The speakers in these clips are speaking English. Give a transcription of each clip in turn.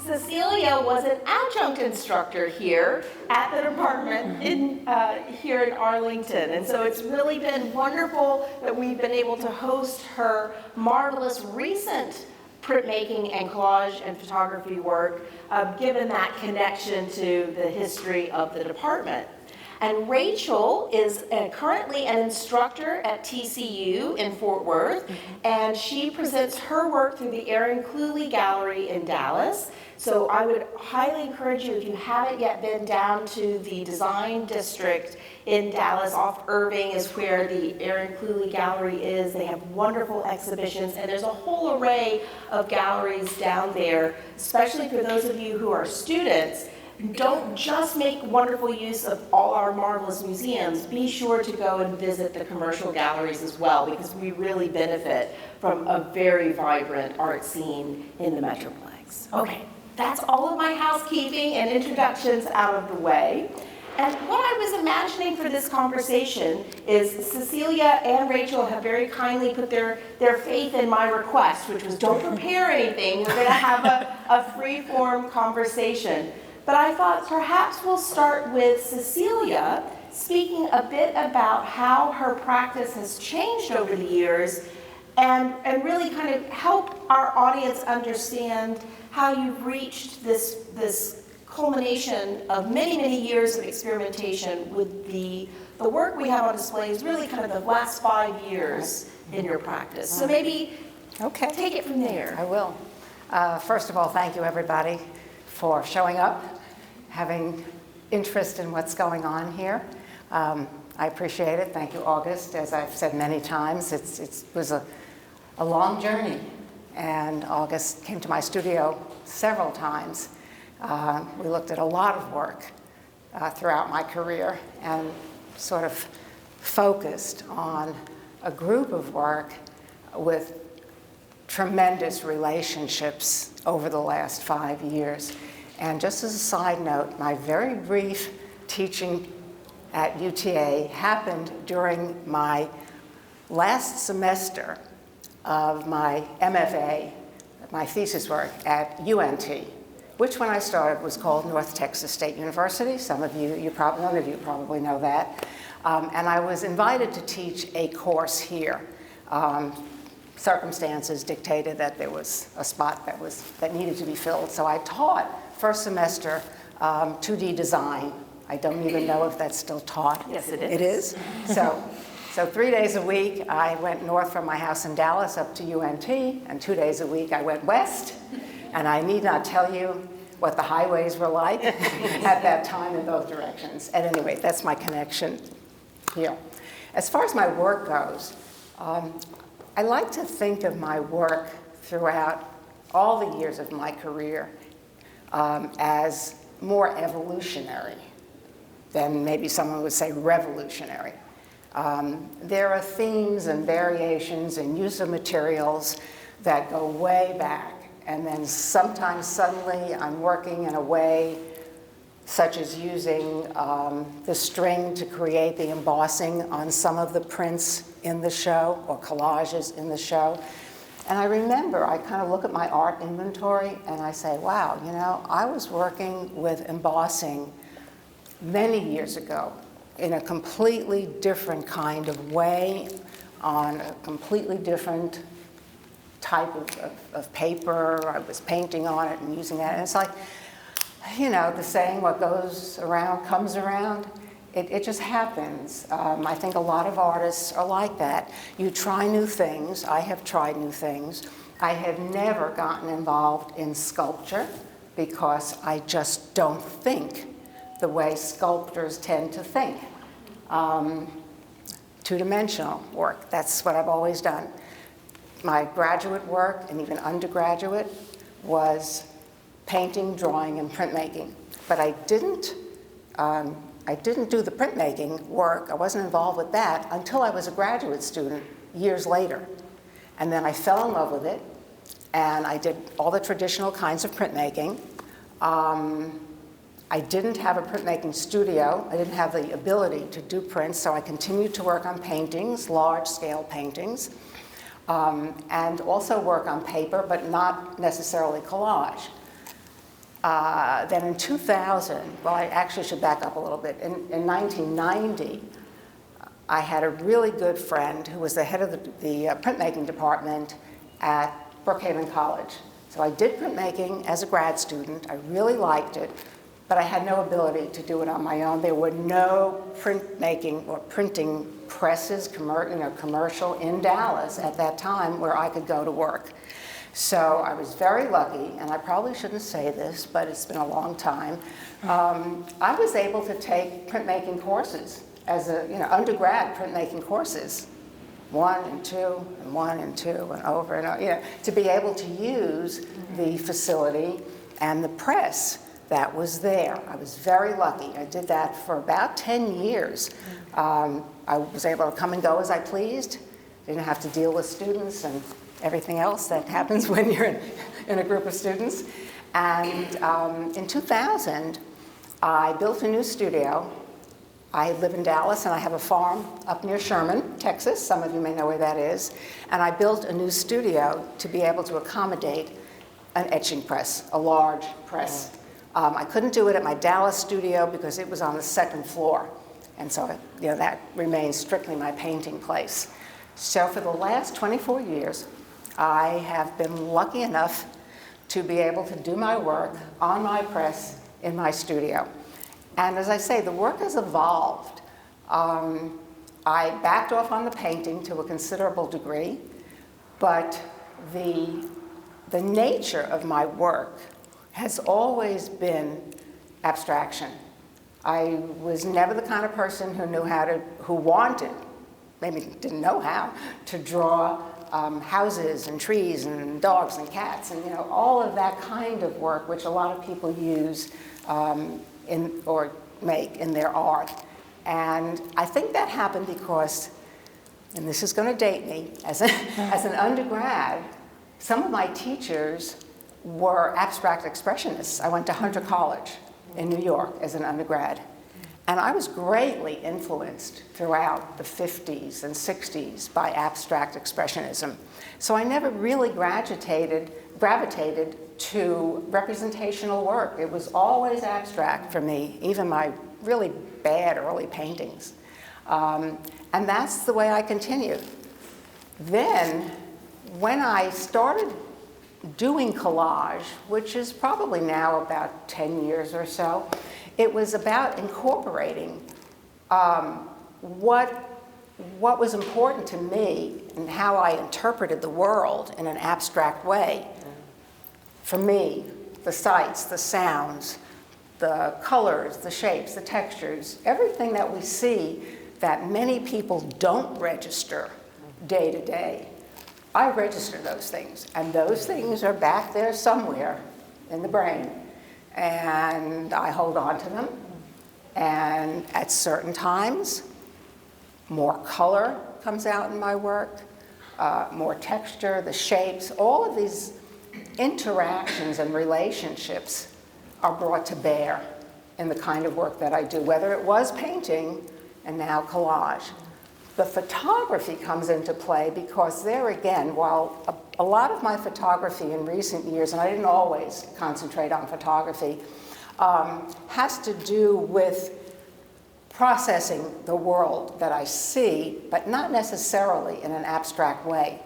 Cecelia was an adjunct instructor here at the department here in Arlington. And so it's really been wonderful that we've been able to host her marvelous recent printmaking and collage and photography work, given that connection to the history of the department. And Rachel is currently an instructor at TCU in Fort Worth, and she presents her work through the Aaron Cluley Gallery in Dallas. So I would highly encourage you, if you haven't yet been down to the Design District in Dallas, off Irving is where the Aaron Cluley Gallery is. They have wonderful exhibitions, and there's a whole array of galleries down there, especially for those of you who are students. Don't just make wonderful use of all our marvelous museums. Be sure to go and visit the commercial galleries as well, because we really benefit from a very vibrant art scene in the Metroplex. Okay, that's all of my housekeeping and introductions out of the way. And what I was imagining for this conversation is Cecelia and Rachel have very kindly put their faith in my request, which was don't prepare anything. We're going to have a free-form conversation. But I thought perhaps we'll start with Cecelia speaking a bit about how her practice has changed over the years and really kind of help our audience understand how you've reached this culmination of many, many years of experimentation with the work we have on display is really kind of the last 5 years in your practice. So maybe take it from there. I will. First of all, thank you everybody for showing up, having interest in what's going on here. I appreciate it. Thank you, August. As I've said many times, it was a long journey, and August came to my studio several times. We looked at a lot of work throughout my career and sort of focused on a group of work with tremendous relationships over the last 5 years. And just as a side note, my very brief teaching at UTA happened during my last semester of my MFA, my thesis work at UNT, which when I started was called North Texas State University. Some of you, none of you probably know that. And I was invited to teach a course here. Circumstances dictated that there was a spot that needed to be filled. So I taught first semester 2D design. I don't even know if that's still taught. Yes, it is. It is? So 3 days a week, I went north from my house in Dallas up to UNT, and 2 days a week I went west. And I need not tell you what the highways were like at that time in both directions. At any rate, that's my connection here. As far as my work goes, I like to think of my work throughout all the years of my career as more evolutionary than maybe someone would say revolutionary. There are themes and variations and use of materials that go way back, and then sometimes suddenly I'm working in a way such as using the string to create the embossing on some of the prints in the show or collages in the show. And I remember, I kind of look at my art inventory and I say, wow, you know, I was working with embossing many years ago in a completely different kind of way, on a completely different type of paper. I was painting on it and using that. And it's like, you know, the saying, what goes around comes around. It just happens. I think a lot of artists are like that. You try new things. I have tried new things. I have never gotten involved in sculpture because I just don't think the way sculptors tend to think. Two-dimensional work, that's what I've always done. My graduate work and even undergraduate was painting, drawing, and printmaking. But I didn't do the printmaking work, I wasn't involved with that until I was a graduate student years later. And then I fell in love with it, and I did all the traditional kinds of printmaking. I didn't have a printmaking studio. I didn't have the ability to do prints, so I continued to work on paintings, large-scale paintings, and also work on paper, but not necessarily collage. Then in 2000, well, I actually should back up a little bit. In 1990, I had a really good friend who was the head of the printmaking department at Brookhaven College. So I did printmaking as a grad student. I really liked it, but I had no ability to do it on my own. There were no printmaking or printing presses, commercial in Dallas at that time where I could go to work. So I was very lucky, and I probably shouldn't say this, but it's been a long time. I was able to take printmaking courses as undergrad printmaking courses, 1 and 2 and 1 and 2 and over and over, to be able to use the facility and the press that was there. I was very lucky. I did that for about 10 years. I was able to come and go as I pleased, didn't have to deal with students and everything else that happens when you're in a group of students. And in 2000, I built a new studio. I live in Dallas, and I have a farm up near Sherman, Texas. Some of you may know where that is. And I built a new studio to be able to accommodate an etching press, a large press. I couldn't do it at my Dallas studio because it was on the 2nd floor. And so that remains strictly my painting place. So for the last 24 years, I have been lucky enough to be able to do my work on my press in my studio. And as I say, the work has evolved. I backed off on the painting to a considerable degree, but the nature of my work has always been abstraction. I was never the kind of person who wanted, maybe didn't know how, to draw houses and trees and dogs and cats and all of that kind of work which a lot of people use or make in their art. And I think that happened because, and this is going to date me, as an undergrad, some of my teachers were abstract expressionists. I went to Hunter College in New York as an undergrad. And I was greatly influenced throughout the 50s and 60s by abstract expressionism. So I never really gravitated to representational work. It was always abstract for me, even my really bad early paintings. And that's the way I continued. Then, when I started doing collage, which is probably now about 10 years or so, it was about incorporating what was important to me and how I interpreted the world in an abstract way. For me, the sights, the sounds, the colors, the shapes, the textures, everything that we see that many people don't register day to day, I register those things. And those things are back there somewhere in the brain. And I hold on to them. And at certain times, more color comes out in my work, more texture, the shapes, all of these interactions and relationships are brought to bear in the kind of work that I do, whether it was painting and now collage. The photography comes into play because there again, while a lot of my photography in recent years, and I didn't always concentrate on photography, has to do with processing the world that I see, but not necessarily in an abstract way.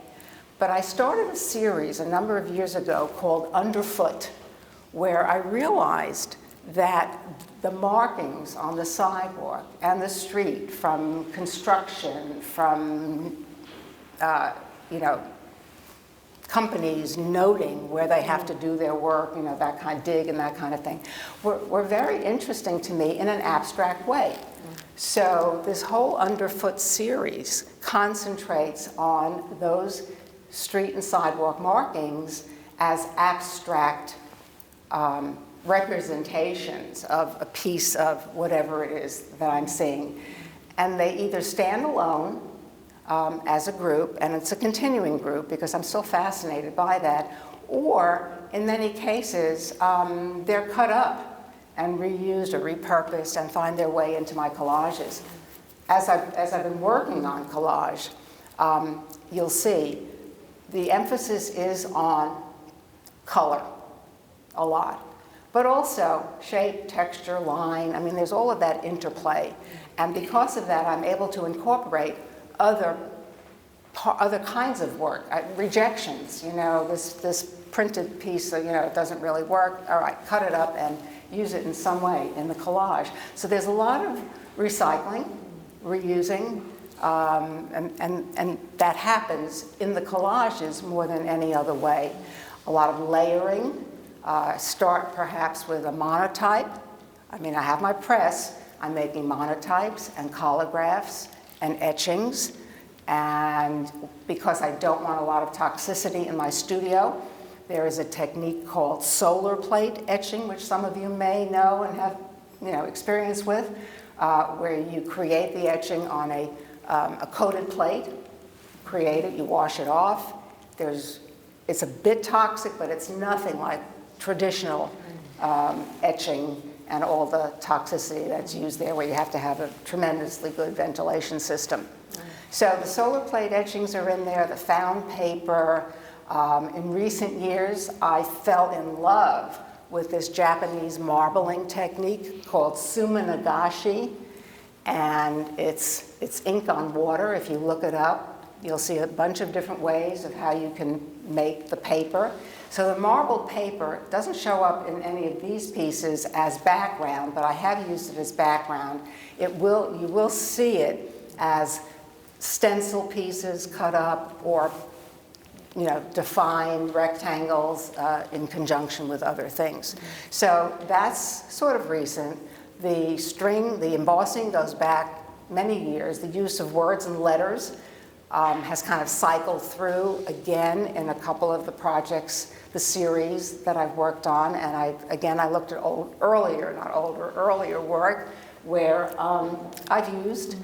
But I started a series a number of years ago called Underfoot, where I realized that the markings on the sidewalk and the street from construction, from companies noting where they have to do their work, that kind of dig and that kind of thing, were very interesting to me in an abstract way. So this whole Underfoot series concentrates on those street and sidewalk markings as abstract representations of a piece of whatever it is that I'm seeing. And they either stand alone as a group, and it's a continuing group because I'm still fascinated by that, or in many cases, they're cut up and reused or repurposed and find their way into my collages. As I've been working on collage, you'll see the emphasis is on color a lot. but also shape, texture, line. I mean, there's all of that interplay. And because of that, I'm able to incorporate other kinds of work, rejections. You know, this printed piece, you know, it doesn't really work. All right, cut it up and use it in some way in the collage. So there's a lot of recycling, reusing, and that happens in the collages more than any other way. A lot of layering. Start perhaps with a monotype. I mean, I have my press. I'm making monotypes and collagraphs and etchings. And because I don't want a lot of toxicity in my studio, there is a technique called solar plate etching, which some of you may know and have, you know, experience with, where you create the etching on a coated plate, create it, you wash it off. It's a bit toxic, but it's nothing like traditional etching and all the toxicity that's used there, where you have to have a tremendously good ventilation system. So the solar plate etchings are in there, the found paper. In recent years, I fell in love with this Japanese marbling technique called suminagashi, and it's ink on water. If you look it up, you'll see a bunch of different ways of how you can make the paper. So the marbled paper doesn't show up in any of these pieces as background, but I have used it as background. You will see it as stencil pieces cut up, or, you know, defined rectangles in conjunction with other things. So that's sort of recent. The string, the embossing goes back many years. The use of words and letters has kind of cycled through again in a couple of the projects, the series that I've worked on. And I looked at earlier work where I've used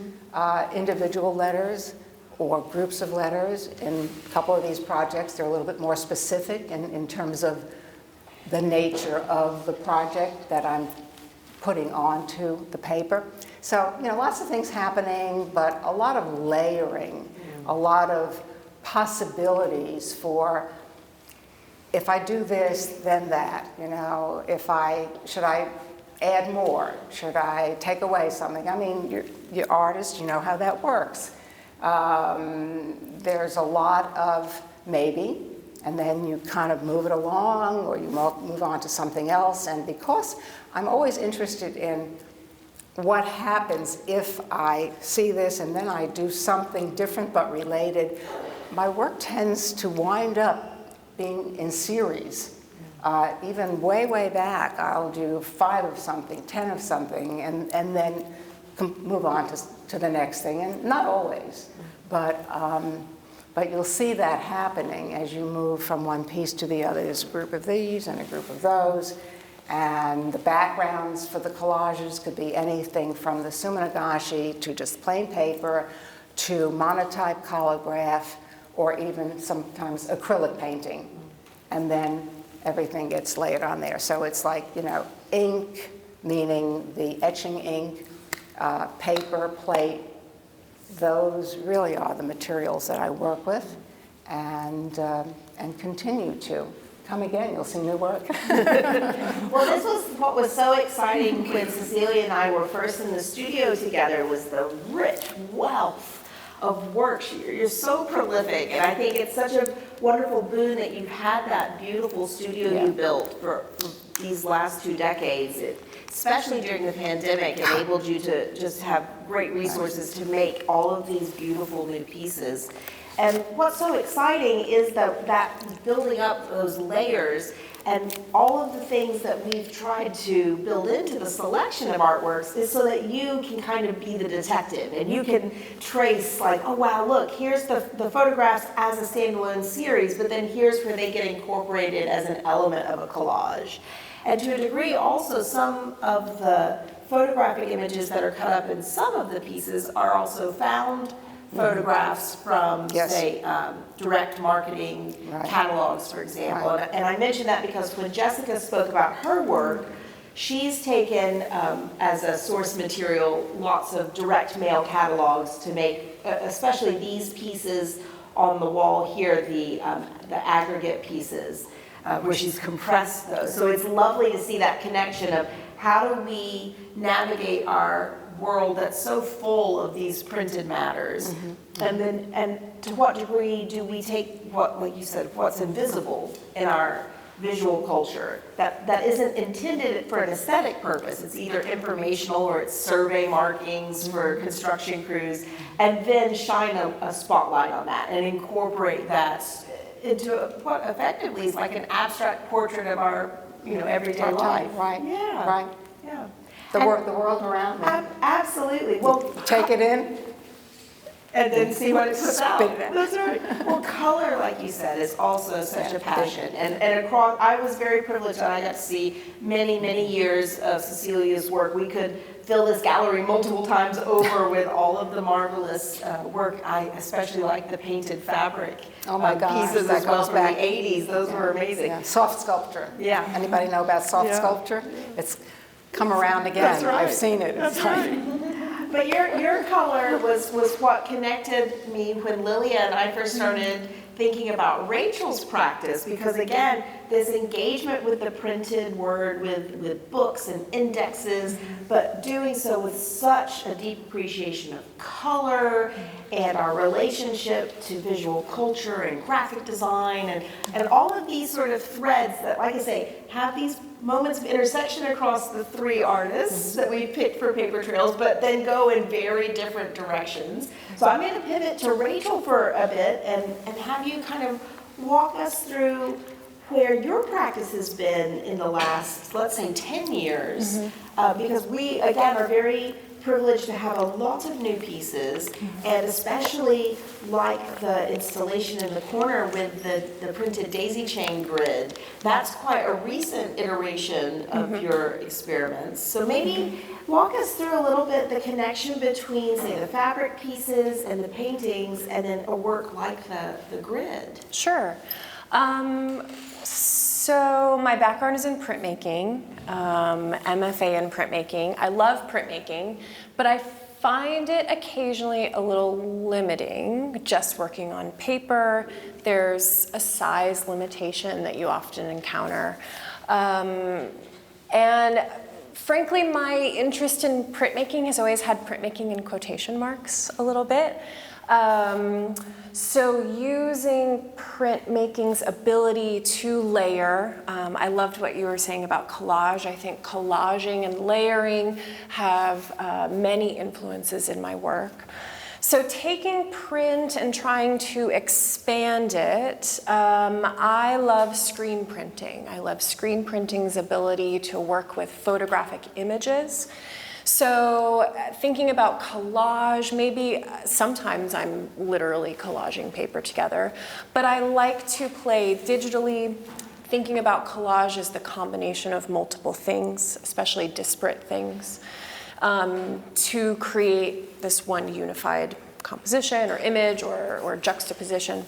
individual letters or groups of letters. In a couple of these projects, they're a little bit more specific in terms of the nature of the project that I'm putting onto the paper. So, you know, lots of things happening, but a lot of layering, a lot of possibilities for, if I do this, then that, you know, should I add more? Should I take away something? I mean, you're artists, you know how that works. There's a lot of maybe, and then you kind of move it along, or you move on to something else. And because I'm always interested in what happens if I see this and then I do something different but related, my work tends to wind up being in series. Even way back, I'll do 5 of something, 10 of something, and then move on to the next thing. And not always, but you'll see that happening as you move from one piece to the other. There's a group of these and a group of those. And the backgrounds for the collages could be anything from the suminagashi to just plain paper to monotype collage, or even sometimes acrylic painting. And then everything gets layered on there. So it's like, you know, ink, meaning the etching ink, paper, plate, those really are the materials that I work with, and continue to. Come again, you'll see new work. Well, this was what was so exciting when Cecelia and I were first in the studio together, was the rich wealth of work. You're so prolific, and I think it's such a wonderful boon that you've had that beautiful studio you built for these last 2 decades. It, especially during the pandemic, enabled you to just have great resources to make all of these beautiful new pieces. And what's so exciting is that building up those layers and all of the things that we've tried to build into the selection of artworks is so that you can kind of be the detective and you can trace, like, oh wow, look, here's the photographs as a standalone series, but then here's where they get incorporated as an element of a collage. And to a degree also, some of the photographic images that are cut up in some of the pieces are also found photographs from, say, direct marketing catalogs, for example. And I mention that because when Jessica spoke about her work, she's taken as a source material lots of direct mail catalogs to make, especially these pieces on the wall here, the aggregate pieces. where she's compressed those. So it's lovely to see that connection of how do we navigate our world that's so full of these printed matters, and to what degree do we take what, like you said, what's invisible in our visual culture that isn't intended for an aesthetic purpose. It's either informational or it's survey markings for construction crews, and then shine a spotlight on that and incorporate that into what effectively is like an abstract portrait of our everyday life. Right. Yeah. Right. Yeah. The world around me. Absolutely. Well, Take it in. and then see what it puts out. Spit it out. That's right. Well, color, like you said, is also such a passion. And across, I was very privileged that I got to see many, many years of Cecelia's work. We could fill this gallery multiple times over with all of the marvelous work. I especially like the painted fabric pieces that as well goes from back. the 80s. Those were amazing. Yeah. Soft sculpture. Yeah. Anybody know about soft sculpture? It's come around again. That's right. I've seen it. It's That's right. But your color was what connected me when Lilia and I first started thinking about Rachel's practice, because again, this engagement with the printed word, with books and indexes, but doing so with such a deep appreciation of color and our relationship to visual culture and graphic design and all of these sort of threads that, like I say, have these moments of intersection across the three artists that we picked for Paper Trails, but then go in very different directions. So I'm going to pivot to Rachel for a bit and have you kind of walk us through where your practice has been in the last, let's say, 10 years, because we, again, are very privileged to have a lot of new pieces, and especially like the installation in the corner with the printed daisy chain grid. That's quite a recent iteration of your experiments. So maybe walk us through a little bit the connection between, say, the fabric pieces and the paintings, and then a work like the grid. Sure. So my background is in printmaking, MFA in printmaking. I love printmaking, but I find it occasionally a little limiting just working on paper. There's a size limitation that you often encounter. And frankly, my interest in printmaking has always had printmaking in quotation marks a little bit. So using printmaking's ability to layer, I loved what you were saying about collage. I think collaging and layering have many influences in my work. So taking print and trying to expand it, I love screen printing. I love screen printing's ability to work with photographic images. So thinking about collage, maybe sometimes I'm literally collaging paper together, but I like to play digitally. Thinking about collage as the combination of multiple things, especially disparate things, to create this one unified composition or image or juxtaposition.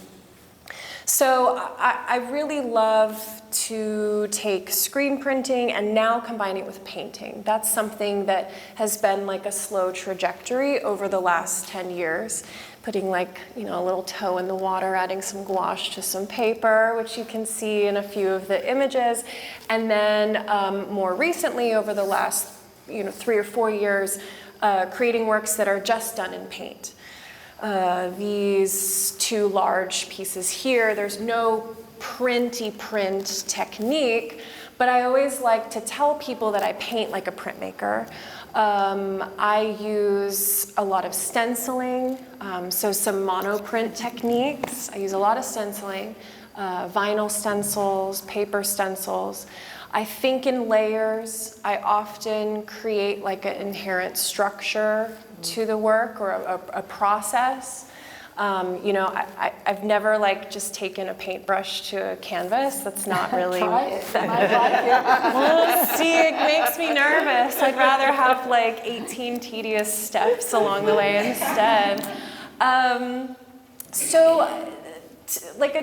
So I really love to take screen printing and now combine it with painting. That's something that has been like a slow trajectory over the last 10 years. Putting like, a little toe in the water, adding some gouache to some paper, which you can see in a few of the images. And then more recently, over the last 3 or 4 years, creating works that are just done in paint. These two large pieces here, there's no printy print technique, but I always like to tell people that I paint like a printmaker. I use a lot of stenciling, so some monoprint techniques. I use a lot of stenciling, vinyl stencils, paper stencils. I think in layers. I often create like an inherent structure to the work or a process. I've never just taken a paintbrush to a canvas. That's not really. Try it. You might like it. Well, see, it makes me nervous. I'd rather have 18 tedious steps along the way instead. A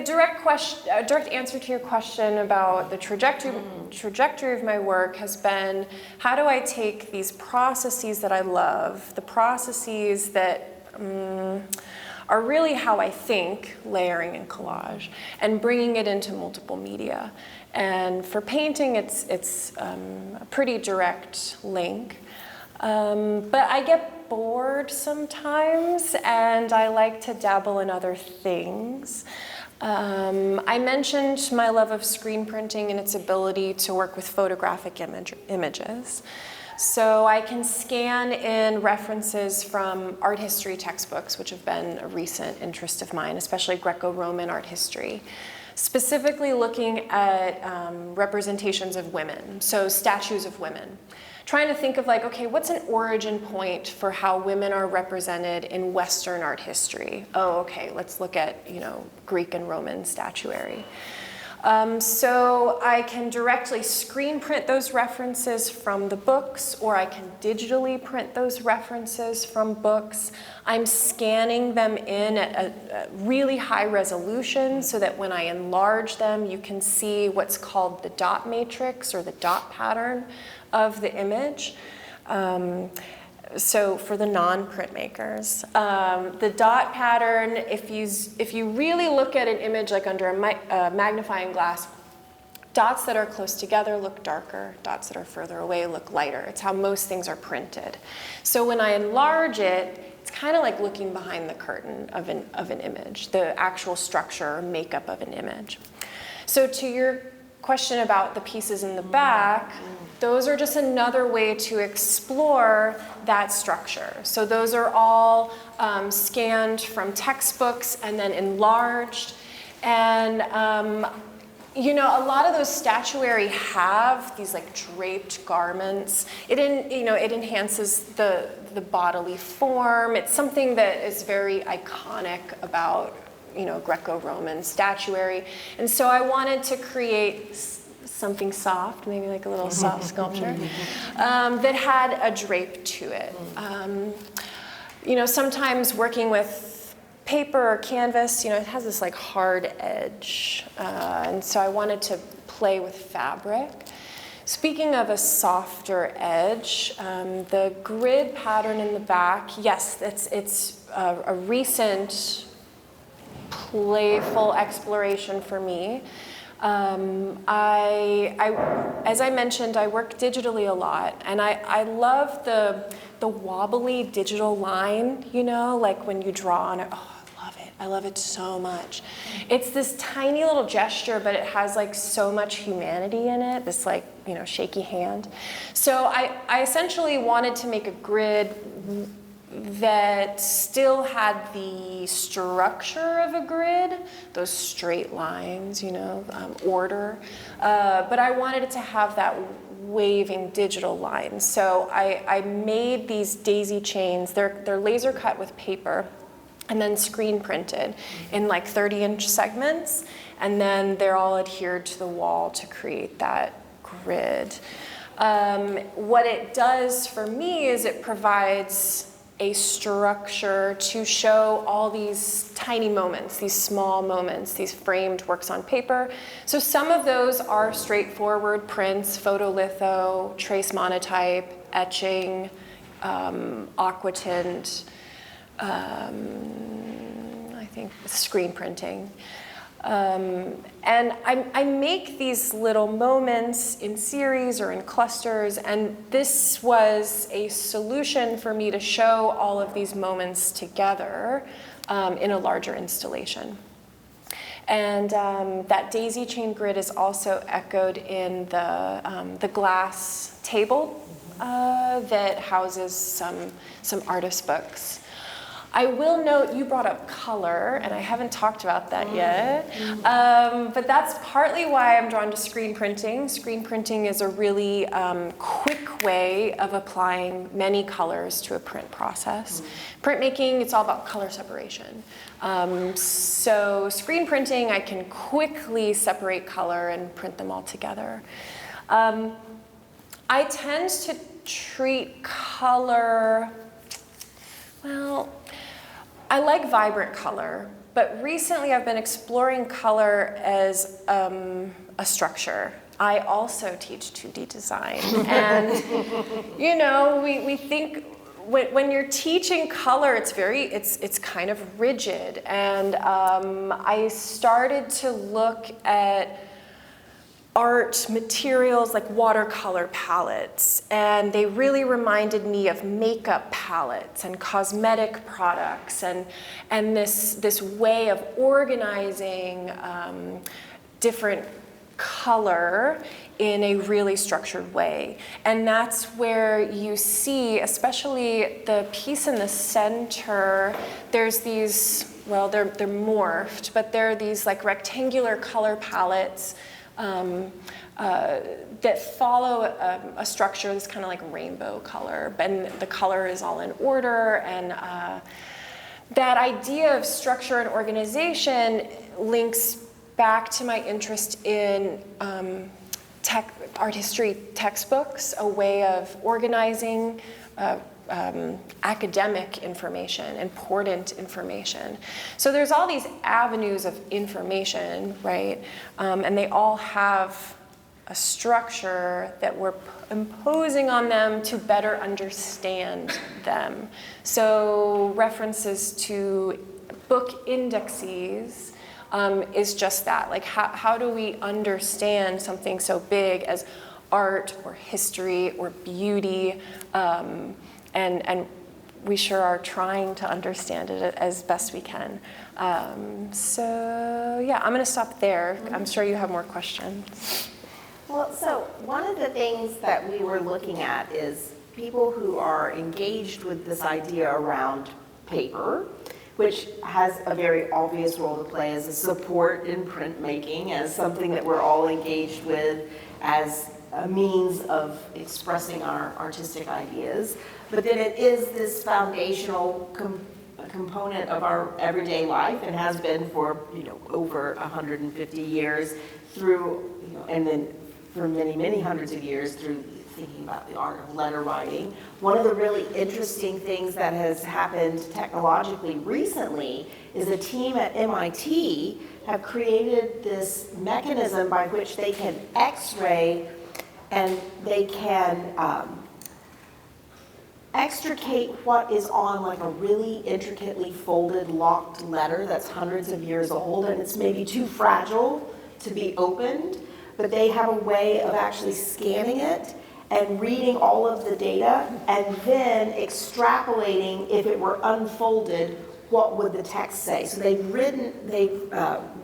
direct answer to your question about the trajectory of my work has been, how do I take these processes that I love, the processes that are really how I think layering and collage, and bringing it into multiple media. And for painting, it's a pretty direct link. But I get bored sometimes, and I like to dabble in other things. I mentioned my love of screen printing and its ability to work with photographic images. So I can scan in references from art history textbooks, which have been a recent interest of mine, especially Greco-Roman art history, specifically looking at representations of women, so statues of women. Trying to think of like, okay, what's an origin point for how women are represented in Western art history? Oh, okay, let's look at, Greek and Roman statuary. So I can directly screen print those references from the books, or I can digitally print those references from books. I'm scanning them in at a really high resolution so that when I enlarge them, you can see what's called the dot matrix or the dot pattern of the image. So for the non-printmakers, the dot pattern, if you really look at an image like under a magnifying glass, dots that are close together look darker, dots that are further away look lighter. It's how most things are printed. So when I enlarge it, it's kind of like looking behind the curtain of an image, the actual structure or makeup of an image. So to your question about the pieces in the back, those are just another way to explore that structure. So those are all scanned from textbooks and then enlarged. And a lot of those statuary have these like draped garments. It enhances the bodily form. It's something that is very iconic about Greco-Roman statuary. And so I wanted to create something soft, maybe like a little soft sculpture, that had a drape to it. Sometimes working with paper or canvas, it has this like hard edge. And so I wanted to play with fabric. Speaking of a softer edge, the grid pattern in the back, yes, it's a recent playful exploration for me. As I mentioned, I work digitally a lot, and I love the wobbly digital line, like when you draw on it. Oh, I love it. I love it so much. It's this tiny little gesture, but it has like so much humanity in it, this like, shaky hand. So I essentially wanted to make a grid that still had the structure of a grid, those straight lines, order, but I wanted it to have that waving digital line. So I made these daisy chains. They're laser cut with paper and then screen printed in like 30-inch segments, and then they're all adhered to the wall to create that grid. What it does for me is it provides a structure to show all these tiny moments, these small moments, these framed works on paper. So some of those are straightforward prints, photolitho, trace monotype, etching, aquatint, I think screen printing. And I make these little moments in series or in clusters, and this was a solution for me to show all of these moments together in a larger installation. And that daisy chain grid is also echoed in the glass table that houses some artist books. I will note you brought up color, and I haven't talked about that yet, but that's partly why I'm drawn to screen printing. Screen printing is a really quick way of applying many colors to a print process. Printmaking, it's all about color separation. So screen printing, I can quickly separate color and print them all together. I tend to treat color, well, I like vibrant color, but recently I've been exploring color as a structure. I also teach 2D design, and we think when you're teaching color, it's kind of rigid, and I started to look at art materials like watercolor palettes, and they really reminded me of makeup palettes and cosmetic products, and this way of organizing different color in a really structured way. And that's where you see, especially the piece in the center, there's these, well, they're morphed, but they're these like rectangular color palettes that follow a structure that's kind of like rainbow color, and the color is all in order, and that idea of structure and organization links back to my interest in art history textbooks, a way of organizing academic information, important information. So there's all these avenues of information, right? And they all have a structure that we're imposing on them to better understand them. So references to book indexes is just that. Like, how do we understand something so big as art or history or beauty? And we sure are trying to understand it as best we can. So yeah, I'm going to stop there. I'm sure you have more questions. Well, so one of the things that we were looking at is people who are engaged with this idea around paper, which has a very obvious role to play as a support in printmaking, as something that we're all engaged with, as a means of expressing our artistic ideas. But then it is this foundational component of our everyday life, and has been for over 150 years through, and then for many, many hundreds of years through thinking about the art of letter writing. One of the really interesting things that has happened technologically recently is a team at MIT have created this mechanism by which they can X-ray and they can extricate what is on like a really intricately folded, locked letter that's hundreds of years old, and it's maybe too fragile to be opened, but they have a way of actually scanning it and reading all of the data and then extrapolating, if it were unfolded, what would the text say. So they've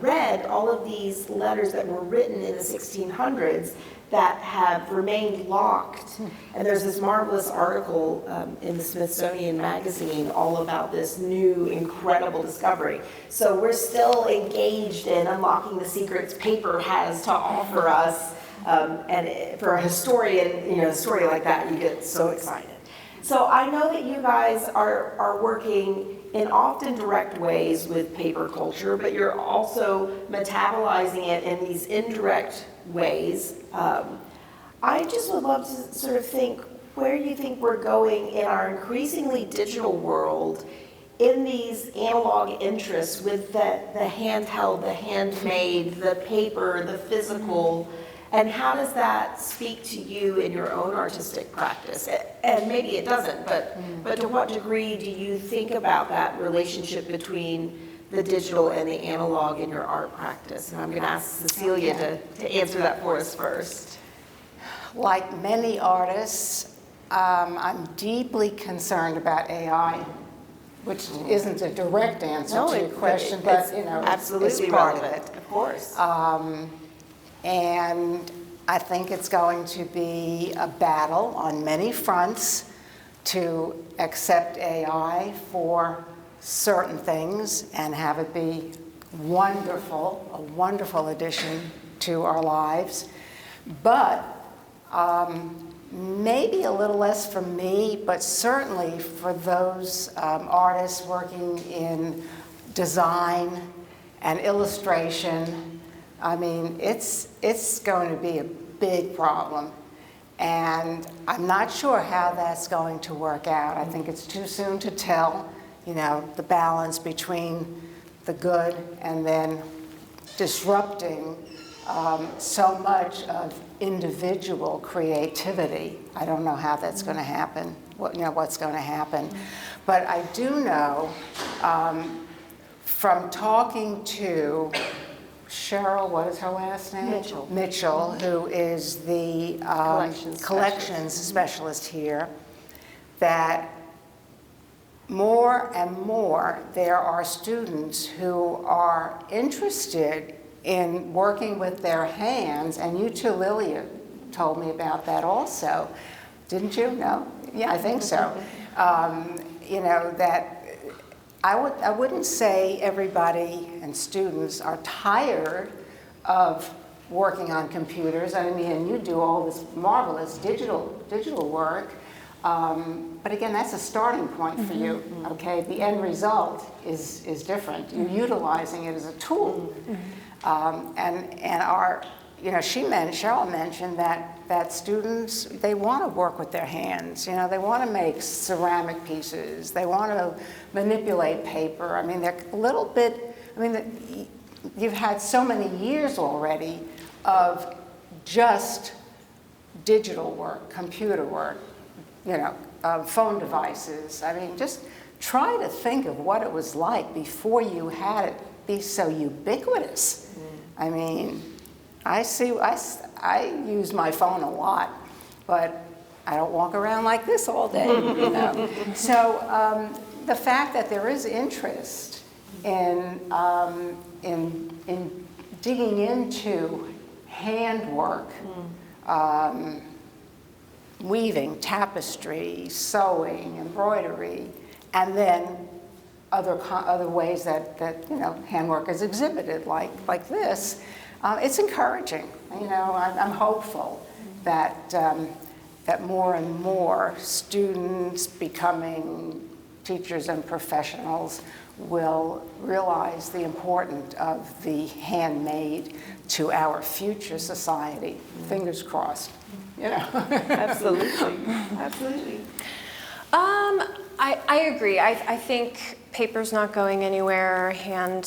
read all of these letters that were written in the 1600s that have remained locked. And there's this marvelous article in the Smithsonian Magazine all about this new incredible discovery. So we're still engaged in unlocking the secrets paper has to offer us. And for a historian, a story like that, you get so excited. So I know that you guys are working in often direct ways with paper culture, but you're also metabolizing it in these indirect ways. I just would love to sort of think where you think we're going in our increasingly digital world in these analog interests with the handheld, the handmade, the paper, the physical, and how does that speak to you in your own artistic practice? And maybe it doesn't, but to what degree do you think about that relationship between the digital and the analog in your art practice? And I'm going to ask Cecelia to answer that for us first. Like many artists, I'm deeply concerned about AI, which isn't a direct answer to your question, but absolutely it's part of relevant, it. of course. And I think it's going to be a battle on many fronts to accept AI for certain things and have it be wonderful, a wonderful addition to our lives. But maybe a little less for me, but certainly for those artists working in design and illustration. I mean, it's going to be a big problem, and I'm not sure how that's going to work out. I think it's too soon to tell, the balance between the good and then disrupting so much of individual creativity. I don't know how that's going to happen. what's going to happen. But I do know from talking to Cheryl, what is her last name? Mitchell. Mitchell, who is the collections specialist here, that more and more there are students who are interested in working with their hands, and you too, Lilia, told me about that also. Didn't you? No? Yeah, I think so. That I wouldn't say everybody and students are tired of working on computers. I mean, and you do all this marvelous digital work. But again, that's a starting point for you, okay? The end result is different. You're utilizing it as a tool. And our, Cheryl mentioned that students, they want to work with their hands. They want to make ceramic pieces. They want to manipulate paper. I mean, they're a little bit, you've had so many years already of just digital work, computer work, phone devices. I mean, just try to think of what it was like before you had it be so ubiquitous. I mean, I use my phone a lot, but I don't walk around like this all day, So the fact that there is interest in digging into handwork, weaving, tapestry, sewing, embroidery, and then other ways that handwork is exhibited, like this. It's encouraging. I'm hopeful that that more and more students becoming teachers and professionals will realize the importance of the handmade to our future society. Fingers crossed. Absolutely. Absolutely. I agree. I think paper's not going anywhere. Hand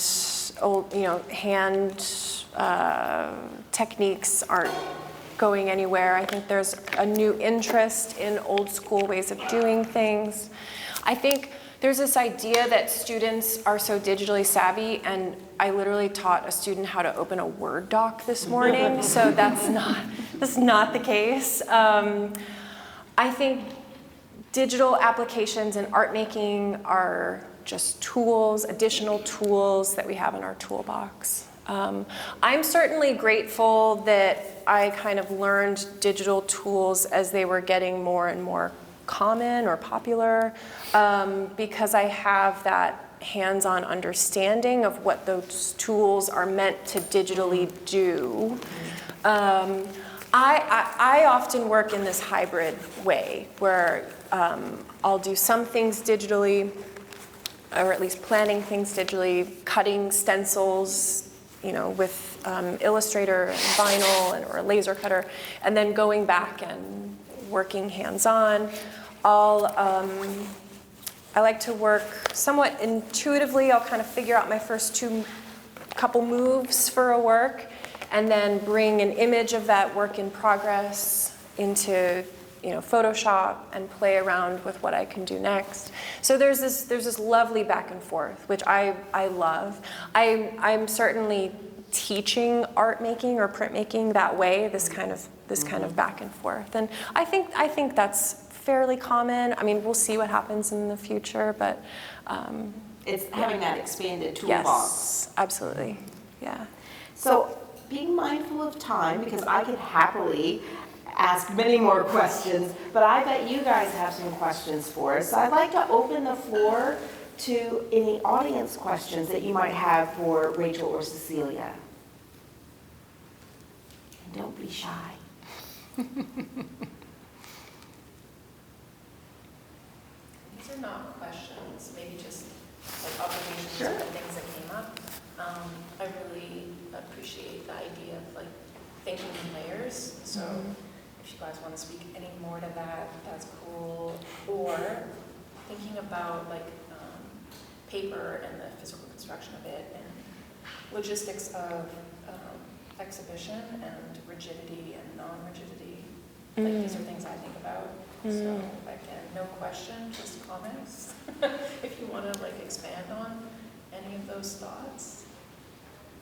techniques aren't going anywhere. I think there's a new interest in old school ways of doing things. I think there's this idea that students are so digitally savvy, and I literally taught a student how to open a Word doc this morning, so that's not the case. I think digital applications in art making are just tools, additional tools that we have in our toolbox. I'm certainly grateful that I kind of learned digital tools as they were getting more and more common or popular, because I have that hands-on understanding of what those tools are meant to digitally do. I often work in this hybrid way where I'll do some things digitally, or at least planning things digitally, cutting stencils, with Illustrator and vinyl or a laser cutter, and then going back and working hands-on. I like to work somewhat intuitively. I'll kind of figure out my first couple moves for a work, and then bring an image of that work in progress into Photoshop and play around with what I can do next. So there's this lovely back and forth, which I love. I'm certainly teaching art making or printmaking that way, this kind of back and forth. And I think that's fairly common. I mean, we'll see what happens in the future, but it's having that expanded toolbox. Yes, absolutely. Yeah. So being mindful of time, because I could happily ask many more questions, but I bet you guys have some questions for us. So I'd like to open the floor to any audience questions that you might have for Rachel or Cecelia. And don't be shy. These are not questions, maybe just like observations Sure. and things that came up. I really appreciate the idea of like thinking in layers. So if you guys want to speak any more to that, that's cool. Or thinking about like paper and the physical construction of it and logistics of exhibition and rigidity and non-rigidity. Like, these are things I think about. So again, no question, just comments. If you want to like expand on any of those thoughts.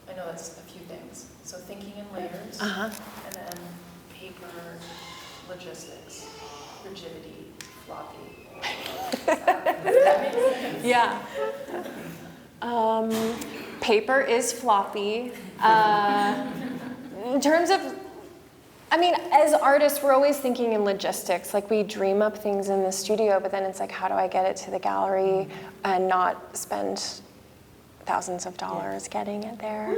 I know that's a few things. So thinking in layers, and then paper, logistics, rigidity, floppy. Does that make sense? Yeah. Paper is floppy. In terms of, I mean, as artists, we're always thinking in logistics. Like, we dream up things in the studio, but then it's like, how do I get it to the gallery and not spend thousands of dollars getting it there?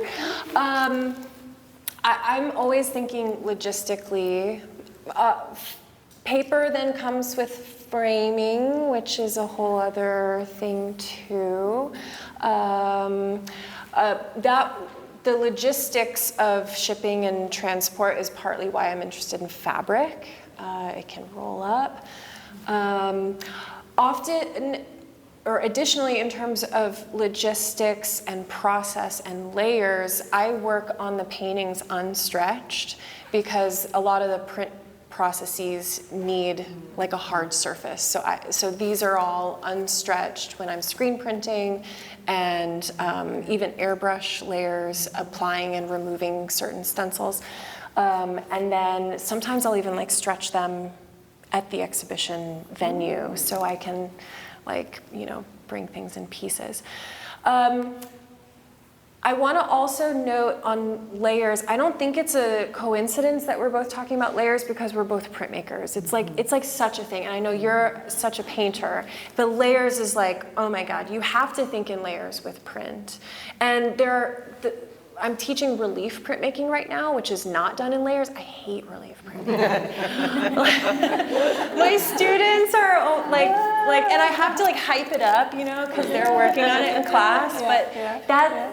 I'm always thinking logistically. Paper then comes with framing, which is a whole other thing too. The logistics of shipping and transport is partly why I'm interested in fabric. It can roll up. Often, or additionally, in terms of logistics and process and layers, I work on the paintings unstretched because a lot of the print processes need like a hard surface. So these are all unstretched when I'm screen printing, and even airbrush layers, applying and removing certain stencils. And then sometimes I'll even like stretch them at the exhibition venue so I can like, you know, bring things in pieces. I want to also note on layers, I don't think it's a coincidence that we're both talking about layers because we're both printmakers. It's like such a thing, and I know you're such a painter. The layers is like, oh my God, you have to think in layers with print. And I'm teaching relief printmaking right now, which is not done in layers. I hate relief printmaking. My students are like, and I have to like hype it up, you know, because they're working on it in class.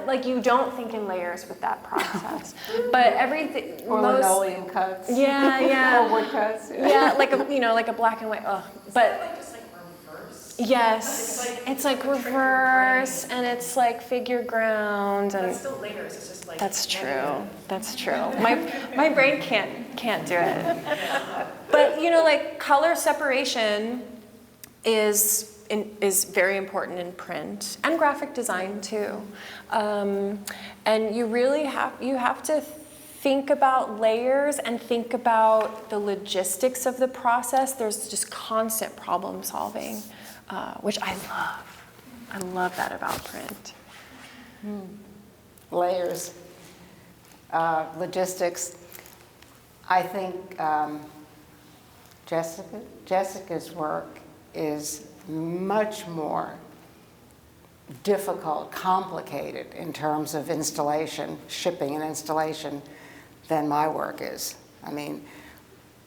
Like, you don't think in layers with that process. But everything, Or linoleum cuts. Yeah. Or wood cuts. Yeah, like a black and white. Oh, but. Like just like reverse. Yes, it's like reverse, and it's like figure ground, and But still layers. It's just like. that's true. That's true. My brain can't do it. But you know, like color separation is very important in print and graphic design too. And you really have to think about layers and think about the logistics of the process. There's just constant problem solving, which I love. I love that about print. Layers, logistics. I think Jessica's work is much more difficult, complicated in terms of installation, shipping and installation than my work is. I mean,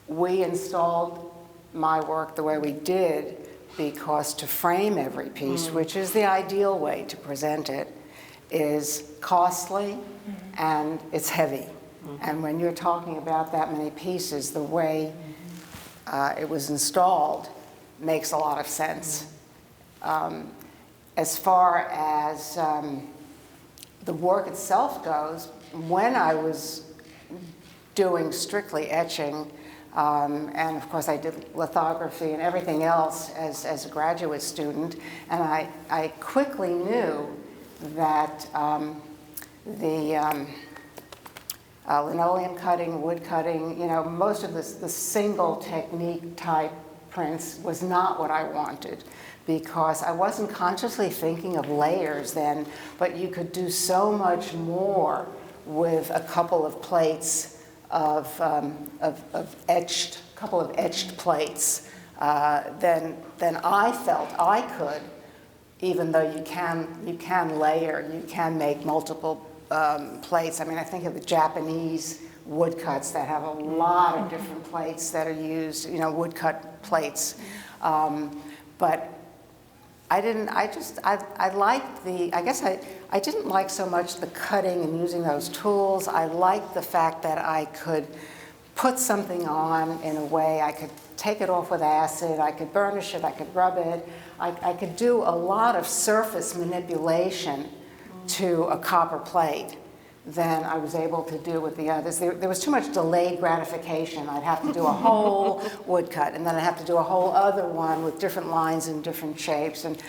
we installed my work the way we did because to frame every piece, which is the ideal way to present it, is costly and it's heavy. And when you're talking about that many pieces, the way it was installed makes a lot of sense. As far as the work itself goes, when I was doing strictly etching, and of course I did lithography and everything else as a graduate student, and I quickly knew that the linoleum cutting, wood cutting, you know, most of the single technique type prints was not what I wanted, because I wasn't consciously thinking of layers then, but you could do so much more with a couple of plates of etched plates than I felt I could, even though you can layer, you can make multiple plates. I mean, I think of the Japanese woodcuts that have a lot of different plates that are used, you know, woodcut plates. But I didn't like so much the cutting and using those tools. I liked the fact that I could put something on in a way, I could take it off with acid, I could burnish it, I could rub it, I could do a lot of surface manipulation to a copper plate than I was able to do with the others. There was too much delayed gratification. I'd have to do a whole woodcut, and then I'd have to do a whole other one with different lines and different shapes, and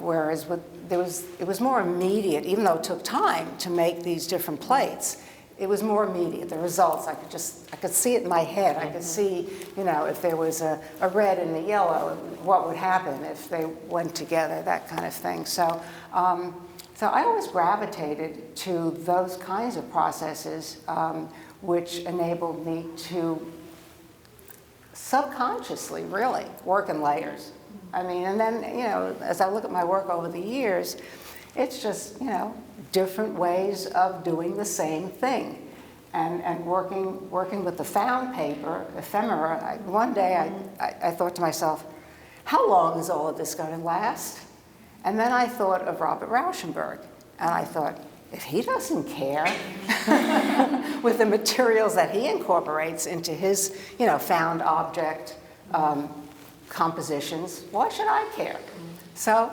whereas it was more immediate, even though it took time to make these different plates. It was more immediate. The results, I could see it in my head. I could see, if there was a red and a yellow, what would happen if they went together, that kind of thing. So I always gravitated to those kinds of processes, which enabled me to subconsciously, really, work in layers. I mean, and then, as I look at my work over the years, it's just, different ways of doing the same thing. And working with the found paper, ephemera, one day I thought to myself, how long is all of this going to last? And then I thought of Robert Rauschenberg, and I thought, if he doesn't care with the materials that he incorporates into his, found object compositions, why should I care? So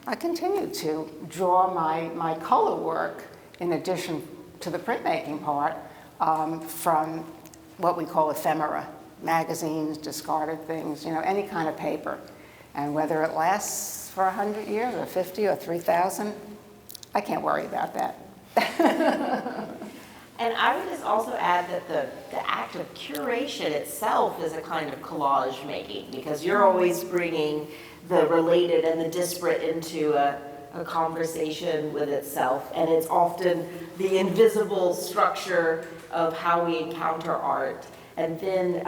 I continued to draw my color work, in addition to the printmaking part, from what we call ephemera, magazines, discarded things, any kind of paper. And whether it lasts for 100 years or 50 or 3,000, I can't worry about that. And I would just also add that the act of curation itself is a kind of collage making, because you're always bringing the related and the disparate into a conversation with itself, and it's often the invisible structure of how we encounter art. And then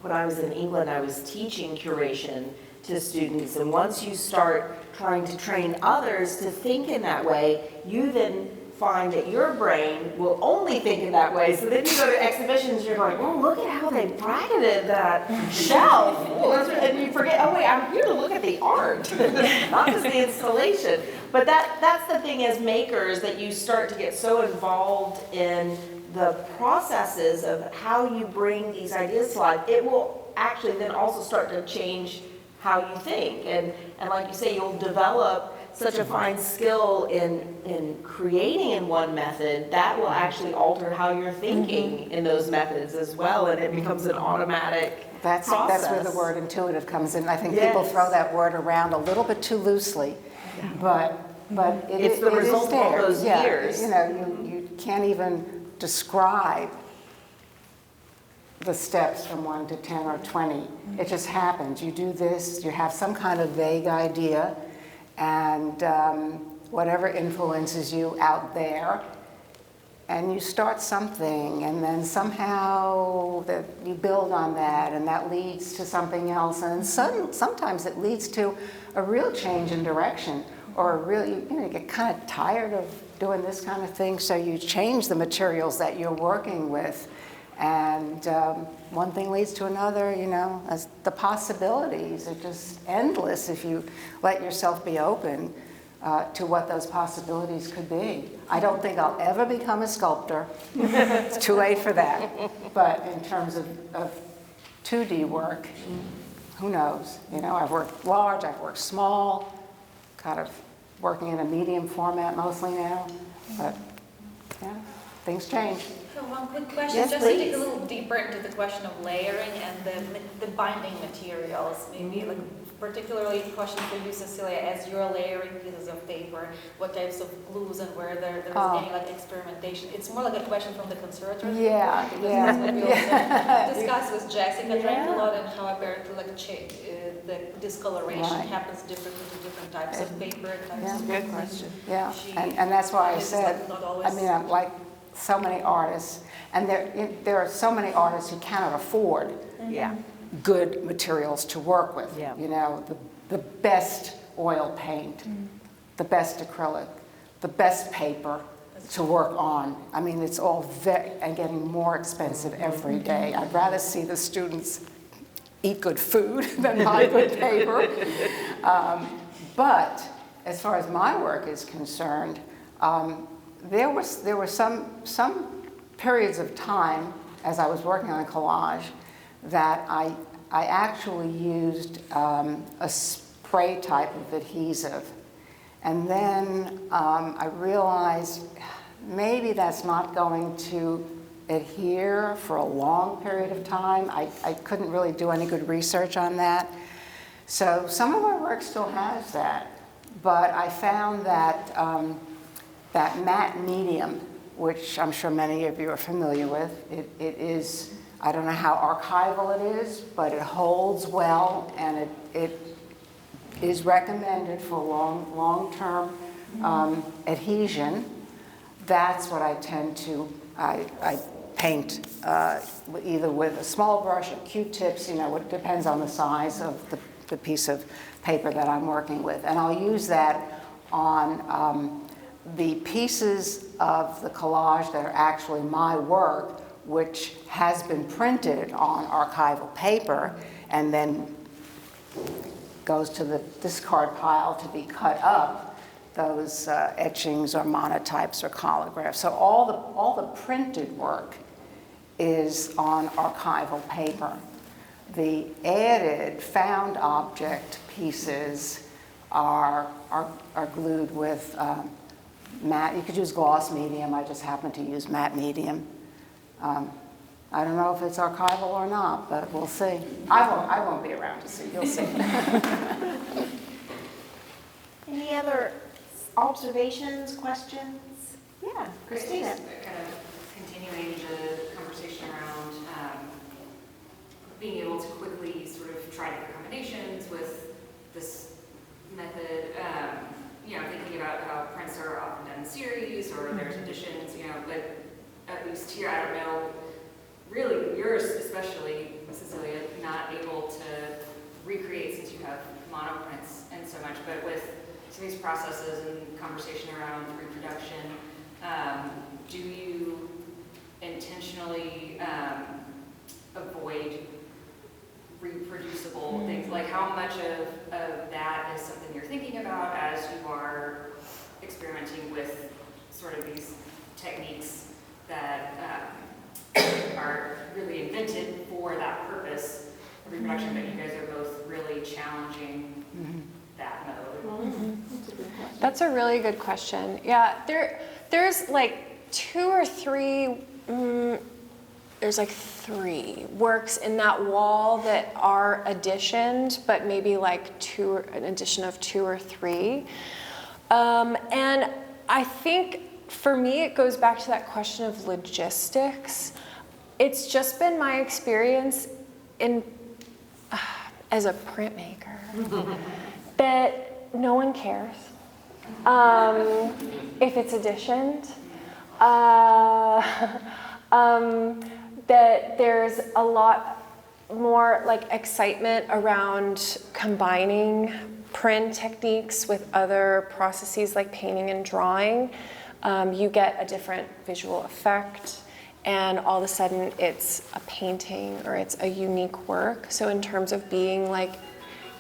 when I was in England, I was teaching curation to students, and once you start trying to train others to think in that way, you then find that your brain will only think in that way. So then you go to exhibitions, you're going, oh, look at how they bracketed that shelf. And you forget, oh wait, I'm here to look at the art, not just the installation. But that's the thing as makers, that you start to get so involved in the processes of how you bring these ideas to life. It will actually then also start to change how you think. And like you say, you'll develop such a fine skill in creating in one method that will actually alter how you're thinking in those methods as well, and it becomes an automatic That's where the word intuitive comes in. I think people throw that word around a little bit too loosely, but it's the result of all those years. You can't even describe the steps from 1 to 10 or 20. It just happens. You do this, you have some kind of vague idea, and whatever influences you out there, and you start something, and then somehow you build on that, and that leads to something else, and sometimes it leads to a real change in direction, or you get kind of tired of doing this kind of thing, so you change the materials that you're working with. And one thing leads to another, as the possibilities are just endless if you let yourself be open to what those possibilities could be. I don't think I'll ever become a sculptor. It's too late for that. But in terms of 2D work, who knows? I've worked large, I've worked small, kind of working in a medium format mostly now. But yeah, things change. So one quick question, Yes, just to please. dig a little deeper into the question of layering and the binding materials, maybe like particularly a question for you, Cecelia, as you're layering pieces of paper, what types of glues and where there's any experimentation. It's more like a question from the conservatory. Yeah, because yeah. that's what we also discussed with Jessica, trying a lot, and how apparently the discoloration Right. happens differently to different types of paper. Types of Good question. Yeah, She- and that's why I it's said, like not always- I'm like so many artists, and there are so many artists who cannot afford Yeah. good materials to work with. Yeah. The best oil paint, the best acrylic, the best paper to work on. I mean, it's all and getting more expensive every day. I'd rather see the students eat good food than buy good paper. But as far as my work is concerned, there were some periods of time as I was working on collage that I actually used a spray type of adhesive. And then I realized maybe that's not going to adhere for a long period of time. I couldn't really do any good research on that. So some of my work still has that, but I found that that matte medium, which I'm sure many of you are familiar with, it is, I don't know how archival it is, but it holds well, and it is recommended for long-term adhesion. That's what I tend to, I paint either with a small brush or Q-tips, you know, it depends on the size of the piece of paper that I'm working with. And I'll use that on the pieces of the collage that are actually my work, which has been printed on archival paper and then goes to the discard pile to be cut up. Those etchings or monotypes or collagraphs. So all the printed work is on archival paper. The added found object pieces are glued with matte. You could use gloss medium. I just happen to use matte medium. I don't know if it's archival or not, but we'll see. I won't be around to see. You'll see. Any other observations, questions? Yeah, Christina. Kind of continuing the conversation around being able to quickly sort of try different combinations with this method. You know, thinking about how prints are often done in series or there's additions, you know, but at least here, I don't know, really yours especially, Cecelia, not able to recreate since you have monoprints and so much, but with some of these processes and conversation around reproduction, do you intentionally avoid reproducible things? Like how much of that is something you're thinking about as you are experimenting with sort of these techniques that are really invented for that purpose of reproduction, but you guys are both really challenging that mode? That's a really good question. Yeah, there's like two or three, there's like three works in that wall that are additioned, but maybe like an addition of two or three. And I think for me, it goes back to that question of logistics. It's just been my experience as a printmaker that no one cares if it's additioned. That there's a lot more like excitement around combining print techniques with other processes like painting and drawing. You get a different visual effect, and all of a sudden it's a painting or it's a unique work. So in terms of being like,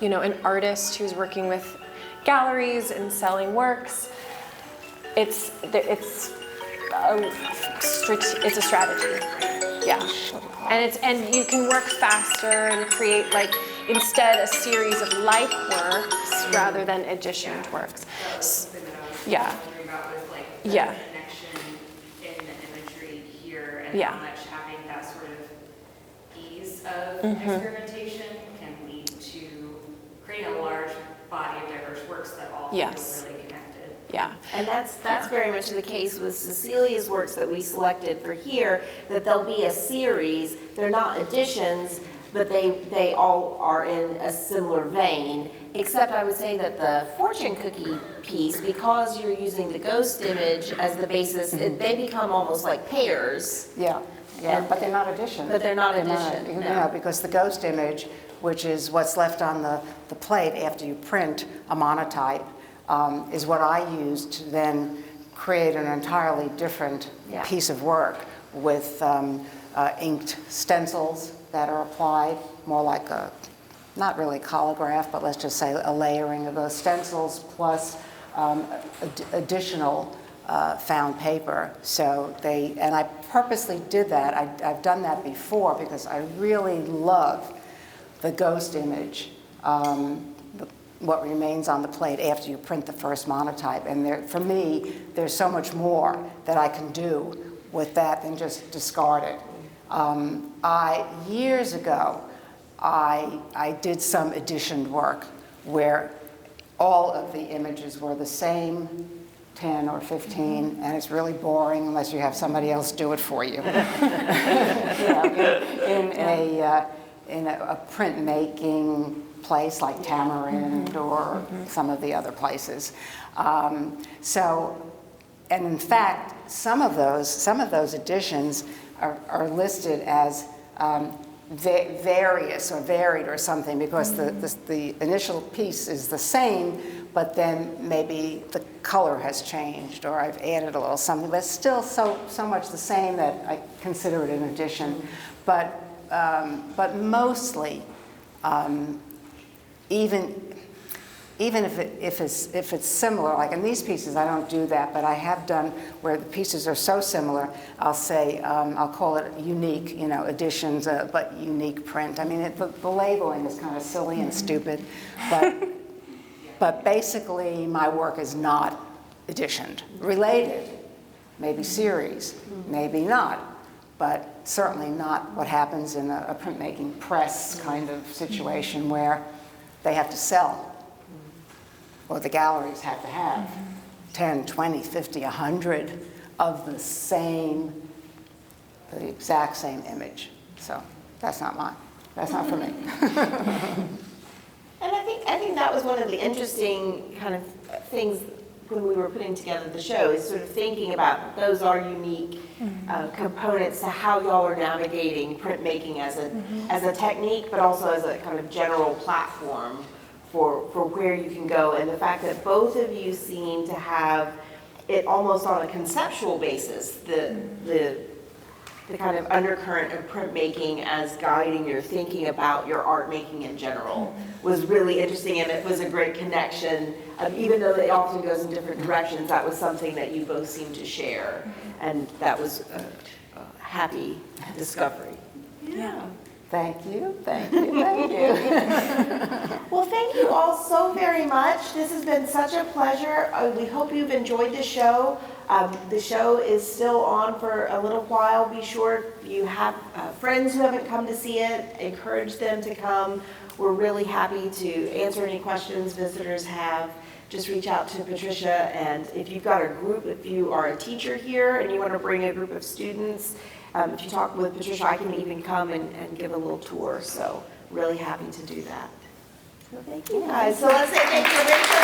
you know, an artist who's working with galleries and selling works, it's a strategy. Yeah, and you can work faster and create like instead a series of like works rather than additioned works. Yeah. Yeah. Connection in the imagery here and Yeah. how much having that sort of ease of experimentation can lead to creating a large body of diverse works that all Yes. feel really connected. Yeah. And that's very much the case with Cecelia's works that we selected for here, that there'll be a series. They're not additions, but they all are in a similar vein, except I would say that the fortune cookie piece, because you're using the ghost image as the basis, they become almost like pairs. Yeah, but they're not addition. But they're not addition, You no. know, because the ghost image, which is what's left on the plate after you print a monotype, is what I use to then create an entirely different piece of work with inked stencils that are applied, more like a, not really collage, but let's just say a layering of those stencils plus additional found paper. So and I purposely did that. I've done that before because I really love the ghost image. what remains on the plate after you print the first monotype. And there, for me, there's so much more that I can do with that than just discard it. Years ago, I did some editioned work where all of the images were the same, 10 or 15, and it's really boring unless you have somebody else do it for you. In a printmaking place like Tamarind or some of the other places. And in fact, some of those editions are listed as various or varied or something, because the initial piece is the same, but then maybe the color has changed, or I've added a little something, but it's still so much the same that I consider it an addition. But mostly, even if it's similar, like in these pieces, I don't do that, but I have done where the pieces are so similar, I'll say, I'll call it unique, editions, but unique print. I mean, the labeling is kind of silly and stupid, but basically my work is not editioned. Related, maybe series, maybe not, but certainly not what happens in a printmaking press kind of situation where they have to sell, or the galleries have to have 10, 20, 50, 100 of the exact same image. So that's not mine. That's not for me. And I think that was one of the interesting kind of things when we were putting together the show, is sort of thinking about those are unique components to how y'all are navigating printmaking as a technique, but also as a kind of general platform for where you can go. And the fact that both of you seem to have it almost on a conceptual basis, the kind of undercurrent of printmaking as guiding your thinking about your art making in general was really interesting, and it was a great connection. Even though it often goes in different directions, that was something that you both seemed to share, and that was a happy discovery. Yeah. Thank you, thank you, thank you. Well, thank you all so very much. This has been such a pleasure. We hope you've enjoyed the show. The show is still on for a little while. Be sure if you have friends who haven't come to see it, encourage them to come. We're really happy to answer any questions visitors have. Just reach out to Patricia, and if you've got a group, if you are a teacher here and you want to bring a group of students, if you talk with Patricia, I can even come and give a little tour. So really happy to do that. So thank you guys. So let's say thank you, Rachel.